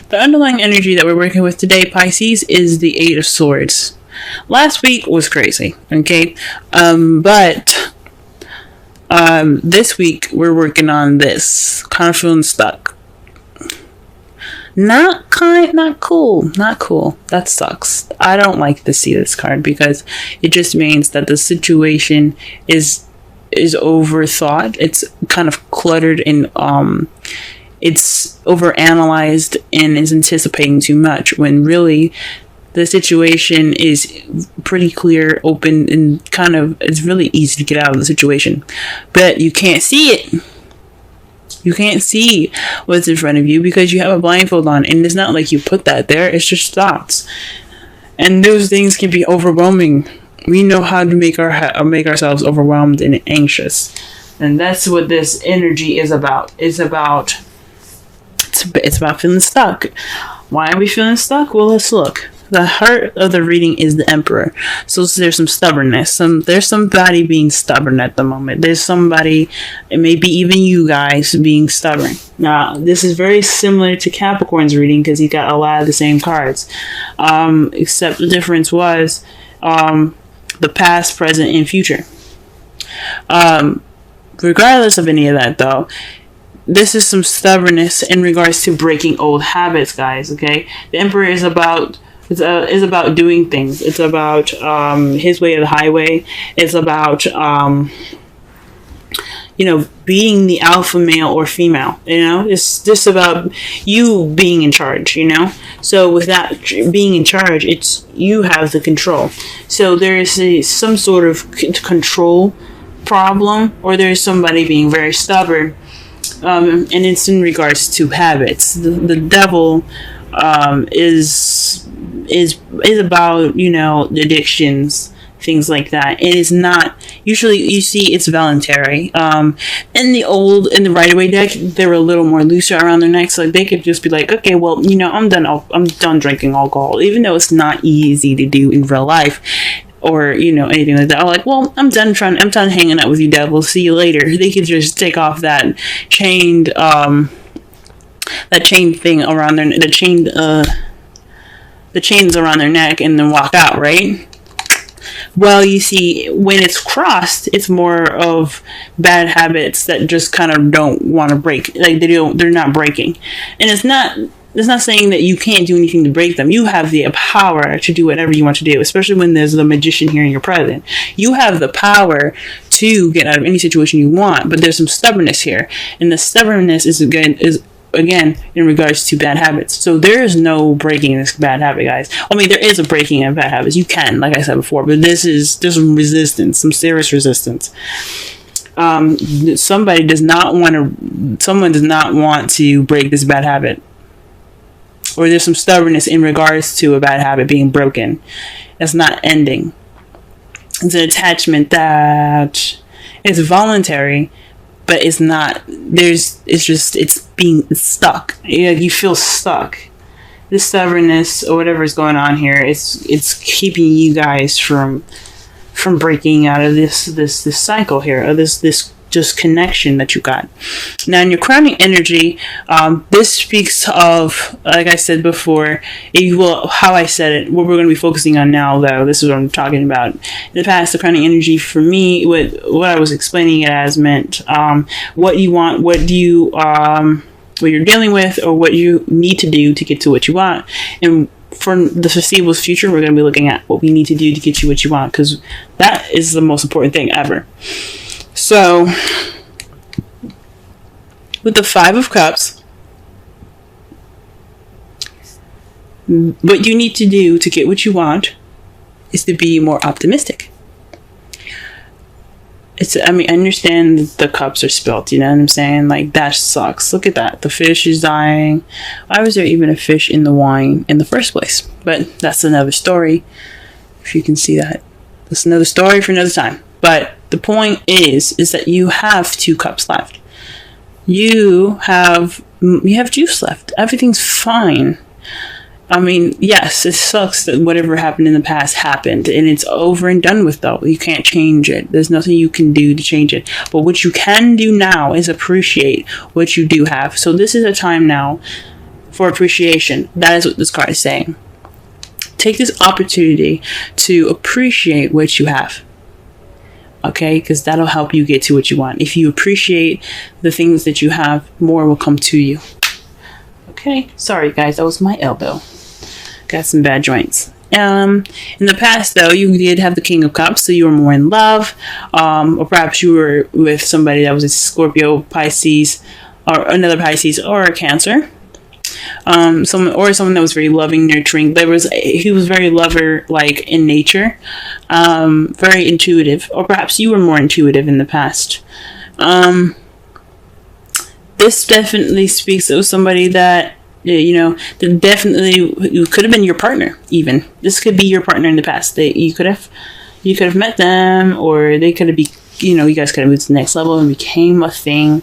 The underlying energy that we're working with today, Pisces, is the Eight of Swords. Last week was crazy, okay? But this week we're working on this. Kind of feeling stuck. Not cool. That sucks. I don't like to see this card because it just means that the situation is overthought. It's kind of cluttered and it's overanalyzed and is anticipating too much when really the situation is pretty clear, open, and kind of it's really easy to get out of the situation. But you can't see it. You can't see what's in front of you because you have a blindfold on, and it's not like you put that there. It's just thoughts, and those things can be overwhelming. We know how to make ourselves overwhelmed and anxious, and that's what this energy is about. It's about feeling stuck. Why are we feeling stuck? Well, let's look. The heart of the reading is the Emperor. So there's some stubbornness. There's somebody being stubborn at the moment. There's somebody, it may be even you guys, being stubborn. Now, this is very similar to Capricorn's reading because he got a lot of the same cards. Except the difference was the past, present, and future. Regardless of any of that, though, this is some stubbornness in regards to breaking old habits, guys, okay? The Emperor is about doing things. It's about his way or the highway. It's about being the alpha male or female. It's just about you being in charge. So with that being in charge, it's you have the control. So there is some sort of control problem, or there's somebody being very stubborn, and it's in regards to habits. The devil is about addictions, things like that. It is not usually, you see, it's voluntary. In the Rider-Waite deck, they were a little more looser around their necks, so they could just be like, okay, well, I'm done drinking alcohol, even though it's not easy to do in real life or anything like that. I'm like, well, I'm done hanging out with you, devil, see you later. They could just take off that chained thing around the chains around their neck and then walk out, right? Well, you see, when it's crossed, it's more of bad habits that just kind of don't want to break. Like they're not breaking. And it's not saying that you can't do anything to break them. You have the power to do whatever you want to do, especially when there's the magician here in your present. You have the power to get out of any situation you want, but there's some stubbornness here. And the stubbornness is again in regards to bad habits. So there is no breaking this bad habit, guys. I mean, there is a breaking of bad habits. You can, like I said before, but there's some resistance, some serious resistance. Someone does not want to break this bad habit, or there's some stubbornness in regards to a bad habit being broken. That's not ending. It's an attachment that is voluntary, but it's not. It's being stuck. You feel stuck. This stubbornness or whatever is going on here, it's keeping you guys from breaking out of this cycle here, or this just connection that you got. Now, in your crowning energy, this speaks of, like I said before, how I said it, what we're going to be focusing on now, though, this is what I'm talking about. In the past, the crowning energy for me, what I was explaining it as meant what you want, what you're dealing with, or what you need to do to get to what you want. And for the foreseeable future, we're going to be looking at what we need to do to get you what you want, because that is the most important thing ever. So, with the Five of Cups, what you need to do to get what you want is to be more optimistic. I understand the cups are spilt, you know what I'm saying? Like, that sucks. Look at that. The fish is dying. Why was there even a fish in the wine in the first place? But that's another story, if you can see that. That's another story for another time. But the point is that you have 2 cups left. You have juice left. Everything's fine. I mean, yes, it sucks that whatever happened in the past happened, and it's over and done with, though. You can't change it. There's nothing you can do to change it. But what you can do now is appreciate what you do have. So this is a time now for appreciation. That is what this card is saying. Take this opportunity to appreciate what you have. Okay, because that'll help you get to what you want. If you appreciate the things that you have, more will come to you. Okay, sorry guys, that was my elbow. Got some bad joints. In the past, though, you did have the King of Cups, so you were more in love, or perhaps you were with somebody that was a Scorpio, Pisces, or another Pisces, or a Cancer. Someone that was very loving, nurturing. He was very lover-like in nature, very intuitive, or perhaps you were more intuitive in the past. This definitely speaks of somebody that, that definitely could have been your partner. Even this could be your partner in the past. You could have met them, or they could have you guys could have moved to the next level and became a thing.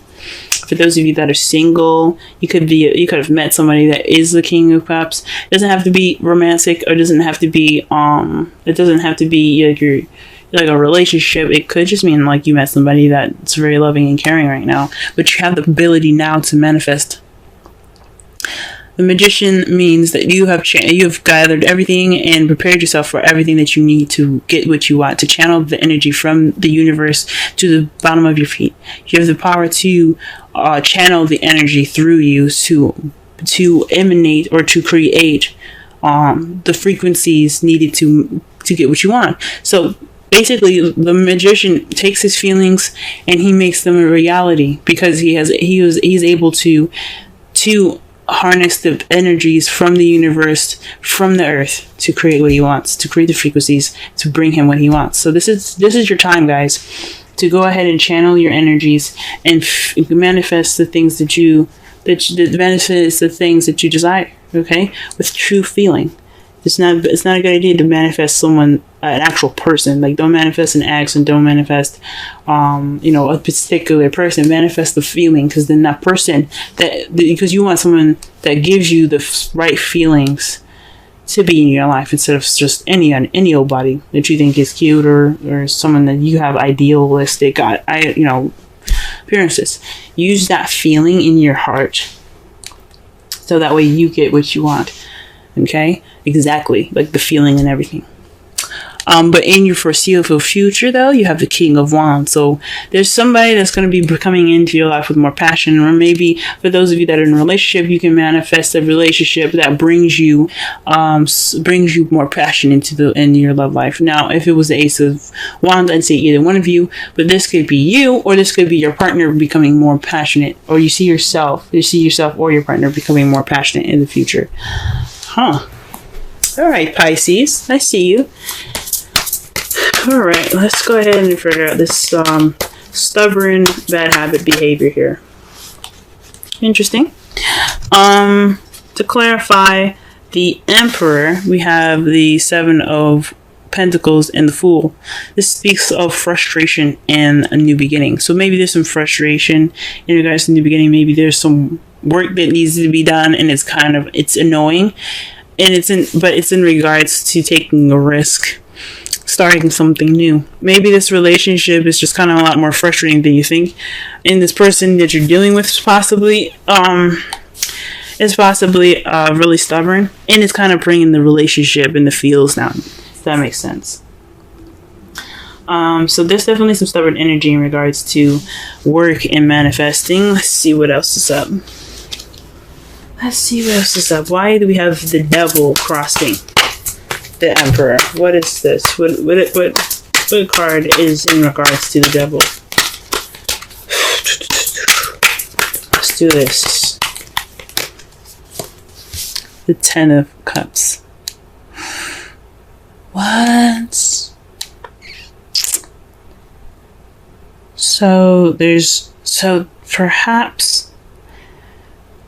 For those of you that are single, you could have met somebody that is the King of Cups. It doesn't have to be romantic, or doesn't have to be it doesn't have to be like a relationship. It could just mean like you met somebody that's very loving and caring right now, but you have the ability now to manifest. The Magician means that you have gathered everything and prepared yourself for everything that you need to get what you want, to channel the energy from the universe to the bottom of your feet. You have the power to channel the energy through you to emanate or to create the frequencies needed to get what you want. So basically, the Magician takes his feelings and he makes them a reality, because he's able to harness the energies from the universe, from the earth, to create what he wants, to create the frequencies, to bring him what he wants. So this is your time, guys, to go ahead and channel your energies and manifest the things that you desire. Okay, with true feeling. It's not a good idea to manifest someone, an actual person. Like, don't manifest an ex, and don't manifest, a particular person. Manifest the feeling, because then that person because you want someone that gives you the right feelings to be in your life, instead of just any old body that you think is cute, or someone that you have idealistic, appearances. Use that feeling in your heart, so that way you get what you want. Okay, exactly, like the feeling and everything. But in your foreseeable future, though, you have the King of Wands. So there's somebody that's going to be coming into your life with more passion, or maybe for those of you that are in a relationship, you can manifest a relationship that brings you more passion in your love life. Now, if it was the Ace of Wands, I'd say either one of you, but this could be you, or this could be your partner becoming more passionate, or you see yourself or your partner becoming more passionate in the future. All right, Pisces, I see you. All right, let's go ahead and figure out this stubborn bad habit behavior here. Interesting. To clarify, the Emperor, we have the Seven of Pentacles and the Fool. This speaks of frustration and a new beginning. So maybe there's some frustration in regards to new beginning. Maybe there's some work that needs to be done, and it's annoying, and it's in regards to taking a risk, starting something new. Maybe this relationship is just kind of a lot more frustrating than you think, and this person that you're dealing with is possibly really stubborn, and it's kind of bringing the relationship in the feels now, if that makes sense. So there's definitely some stubborn energy in regards to work and manifesting. Let's see what else is up. Why do we have the Devil crossing the Emperor? What is this? What card is in regards to the Devil? Let's do this. The Ten of Cups. What? So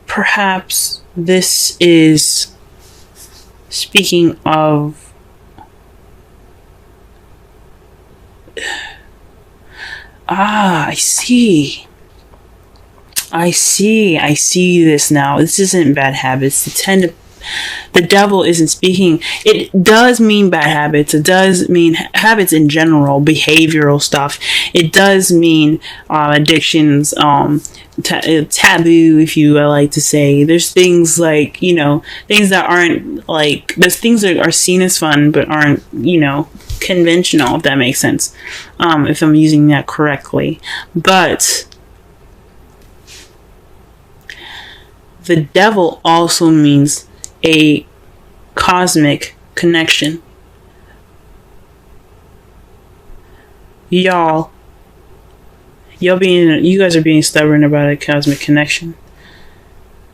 perhaps this is speaking of I see this now. This isn't bad habits. The The devil isn't speaking. It does mean bad habits. It does mean habits in general, behavioral stuff. It does mean addictions, taboo, if you like to say. There's things like, things that aren't like, there's things that are seen as fun but aren't, conventional, if that makes sense, if I'm using that correctly. But the devil also means a cosmic connection. You guys are being stubborn about a cosmic connection,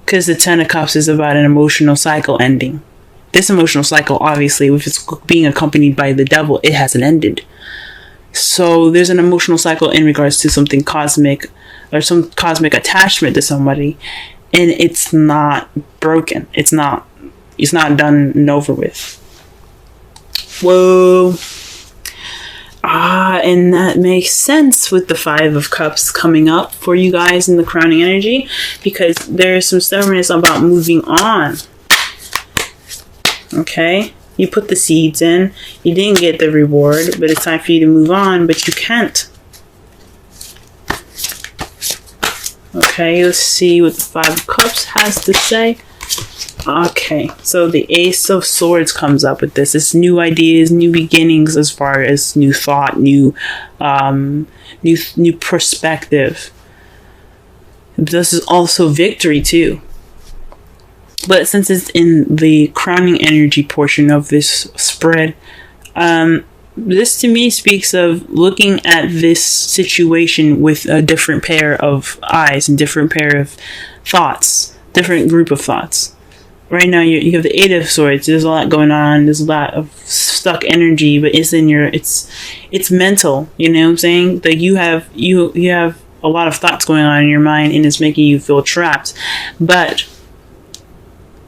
because the Ten of Cups is about an emotional cycle ending. This emotional cycle, obviously, if it's being accompanied by the devil, it hasn't ended. So there's an emotional cycle in regards to something cosmic, or some cosmic attachment to somebody, and it's not broken. It's not done and over with. Whoa. And that makes sense with the Five of Cups coming up for you guys in the crowning energy, because there's some stubbornness about moving on. Okay? You put the seeds in, you didn't get the reward, but it's time for you to move on, but you can't. Okay, let's see what the Five of Cups has to say. Okay, so the Ace of Swords comes up with this. It's new ideas, new beginnings, as far as new thought, new perspective. This is also victory too. But since it's in the crowning energy portion of this spread, this to me speaks of looking at this situation with a different pair of eyes and different pair of thoughts, different group of thoughts. Right now you have the Eight of Swords. There's a lot going on. There's a lot of stuck energy, but it's mental. You know what I'm saying? Like you have a lot of thoughts going on in your mind, and it's making you feel trapped. But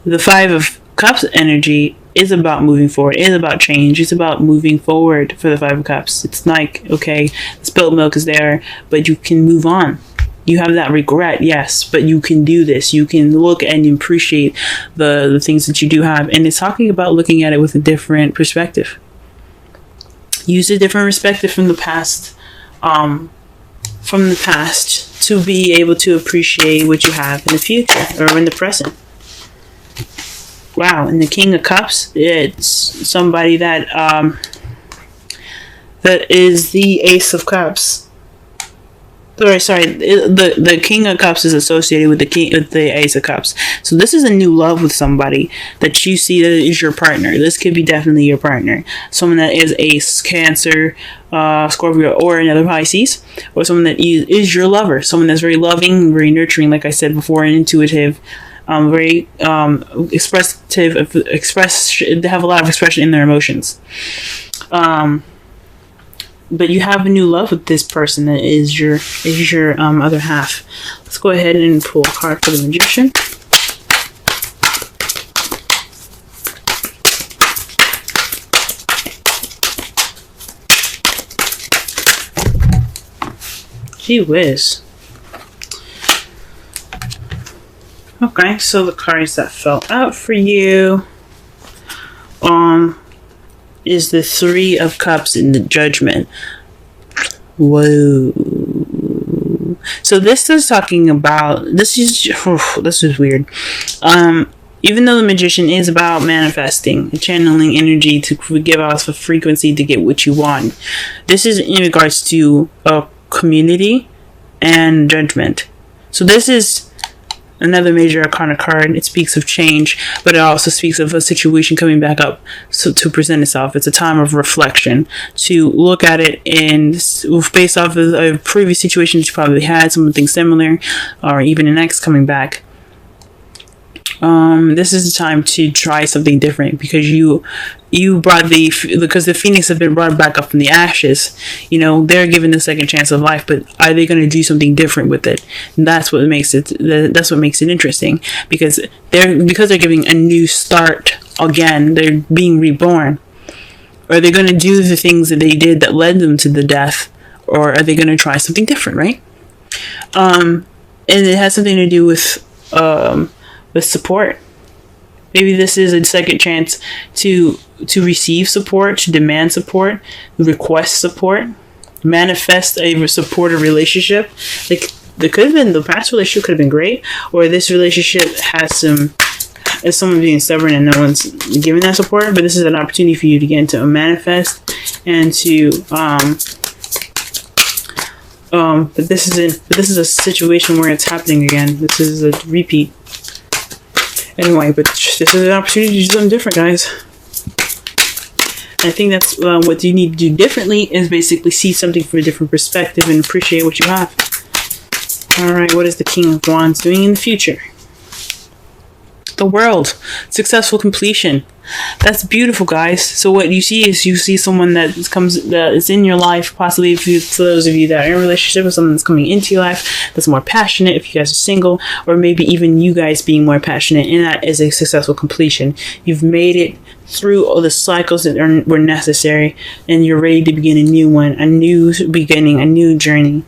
the Five of Cups energy is about moving forward. It is about change. It's about moving forward for the Five of Cups. It's like, okay, the spilled milk is there, but you can move on. You have that regret, yes, but you can do this. You can look and appreciate the things that you do have. And it's talking about looking at it with a different perspective. Use a different perspective from the past, to be able to appreciate what you have in the future or in the present. Wow, and the King of Cups, it's somebody that is the Ace of Cups. Sorry. The King of Cups is associated with the Ace of Cups. So this is a new love with somebody that you see that is your partner. This could be definitely your partner. Someone that is a Cancer, Scorpio, or another Pisces, or someone that is your lover. Someone that's very loving, very nurturing, like I said before, and intuitive. Very expressive. They have a lot of expression in their emotions. But you have a new love with this person that is your other half. Let's go ahead and pull a card for the Magician. Gee whiz. Okay, so the cards that fell out for you is the Three of Cups in the Judgment. Whoa. So this is talking about, this is weird. Even though the Magician is about manifesting, channeling energy to give off a frequency to get what you want, this is in regards to a community and judgment. So this is another major arcana card. It speaks of change, but it also speaks of a situation coming back up to present itself. It's a time of reflection, to look at it and based off of a previous situation that you probably had, something similar, or even an ex coming back. This is the time to try something different, because you brought because the Phoenix have been brought back up from the ashes. They're given a second chance of life, but are they going to do something different with it? And that's what makes it interesting, because they're giving a new start again. They're being reborn. Are they going to do the things that they did that led them to the death, or are they going to try something different, right? And it has something to do with support. Maybe this is a second chance to receive support, to demand support, request support, manifest a supportive relationship. Like, there could have been, the past relationship could have been great, or this relationship has someone being stubborn and no one's giving that support. But this is an opportunity for you to get into a manifest and to but this is a situation where it's happening again. This is a repeat. Anyway, but this is an opportunity to do something different, guys. I think that's what you need to do differently, is basically see something from a different perspective and appreciate what you have. Alright, what is the King of Wands doing in the future? The World. Successful completion. That's beautiful, guys. So what you see is, you see someone that is in your life, possibly for those of you that are in a relationship with someone that's coming into your life that's more passionate, if you guys are single, or maybe even you guys being more passionate, and that is a successful completion. You've made it through all the cycles that were necessary, and you're ready to begin a new one, a new beginning, a new journey,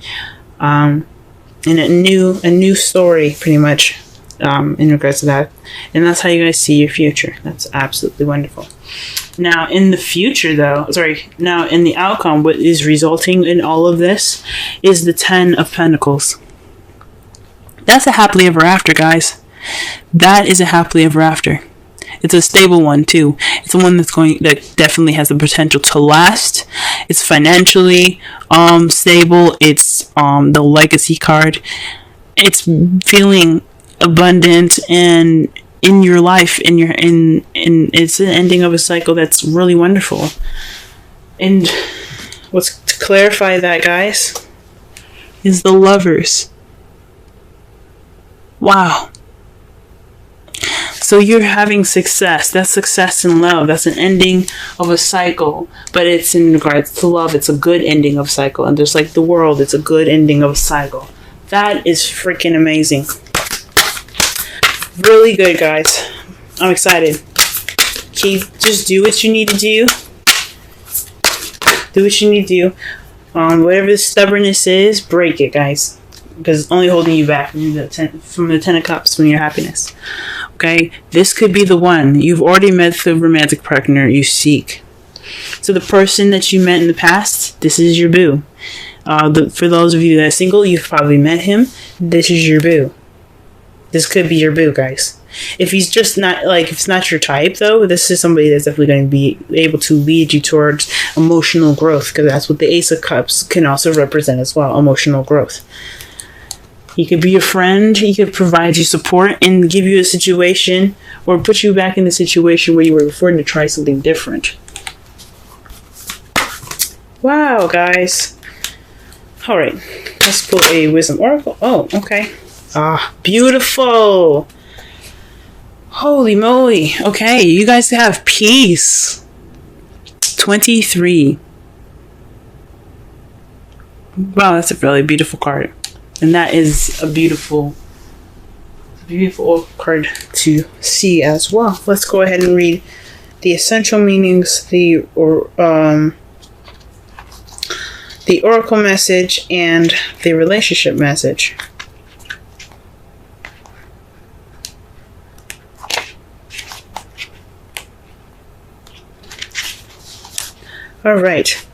and a new story, pretty much. In regards to that, and that's how you guys see your future. That's absolutely wonderful. Now in the future now in the outcome, what is resulting in all of this is the 10 of Pentacles. That's a happily ever after, guys. That is a happily ever after. It's a stable one too. It's one that definitely has the potential to last. It's financially stable. It's the legacy card. It's feeling abundant and in your life, in it's an ending of a cycle that's really wonderful. And what's to clarify that, guys, is the Lovers. Wow. So you're having success. That's success in love. That's an ending of a cycle, but it's in regards to love. It's a good ending of a cycle. And just like the World, it's a good ending of a cycle. That is freaking amazing. Really good, guys. I'm excited. Just do what you need to do. Do what you need to do. Whatever the stubbornness is, break it, guys. Because it's only holding you back from the Ten of Cups, from your happiness. Okay? This could be the one. You've already met the romantic partner you seek. So the person that you met in the past, this is your boo. For those of you that are single, you've probably met him. This is your boo. This could be your boo, guys. If he's just not, if it's not your type, though, this is somebody that's definitely going to be able to lead you towards emotional growth, because that's what the Ace of Cups can also represent as well, emotional growth. He could be your friend. He could provide you support and give you a situation, or put you back in the situation where you were before, to try something different. Wow, guys. All right. Let's pull a Wisdom Oracle. Oh, okay. Ah, beautiful. Holy moly. Okay, you guys have peace. 23. Wow, that's a really beautiful card. And that is a beautiful card to see as well. Let's go ahead and read the essential meanings, the oracle message, and the relationship message. Alright.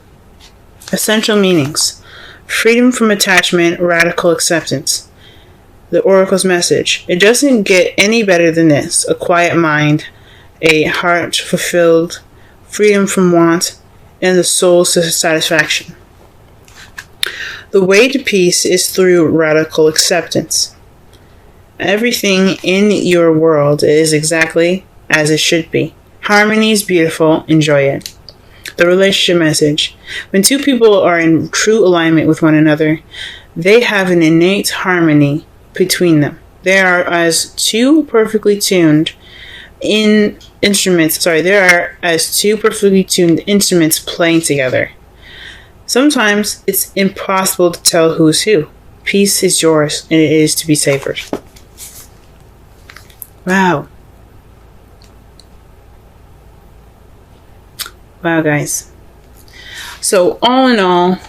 Essential meanings. Freedom from attachment, radical acceptance. The Oracle's message. It doesn't get any better than this. A quiet mind, a heart fulfilled, freedom from want, and the soul's satisfaction. The way to peace is through radical acceptance. Everything in your world is exactly as it should be. Harmony is beautiful. Enjoy it. The relationship message. When two people are in true alignment with one another, they have an innate harmony between them. They are as two perfectly tuned instruments playing together. Sometimes it's impossible to tell who's who. Peace is yours, and it is to be savored. Wow. Wow, guys. So all in all,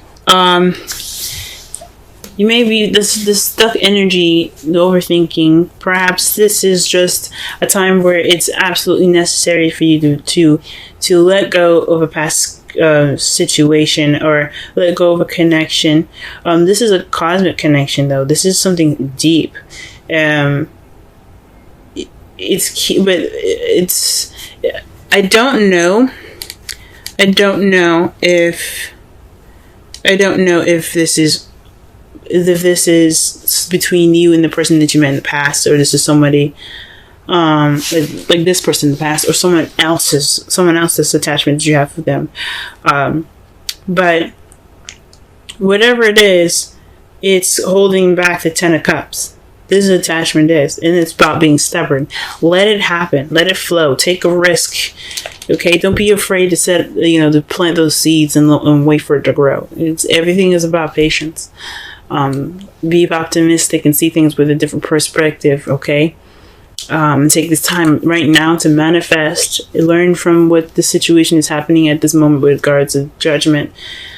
You may be this stuck energy, the overthinking. Perhaps this is just a time where it's absolutely necessary for you to let go of a past situation, or let go of a connection. This is a cosmic connection, though. This is something deep. It's key, but it's. I don't know if this is between you and the person that you met in the past, or this is somebody like this person in the past, or someone else's attachment that you have with them. But whatever it is, it's holding back the 10 of Cups. This is attachment is, and it's about being stubborn. Let it happen. Let it flow. Take a risk. Okay, don't be afraid to to plant those seeds and wait for it to grow. Everything is about patience. Be optimistic and see things with a different perspective. Okay, take this time right now to manifest. Learn from what the situation is happening at this moment with regards to judgment.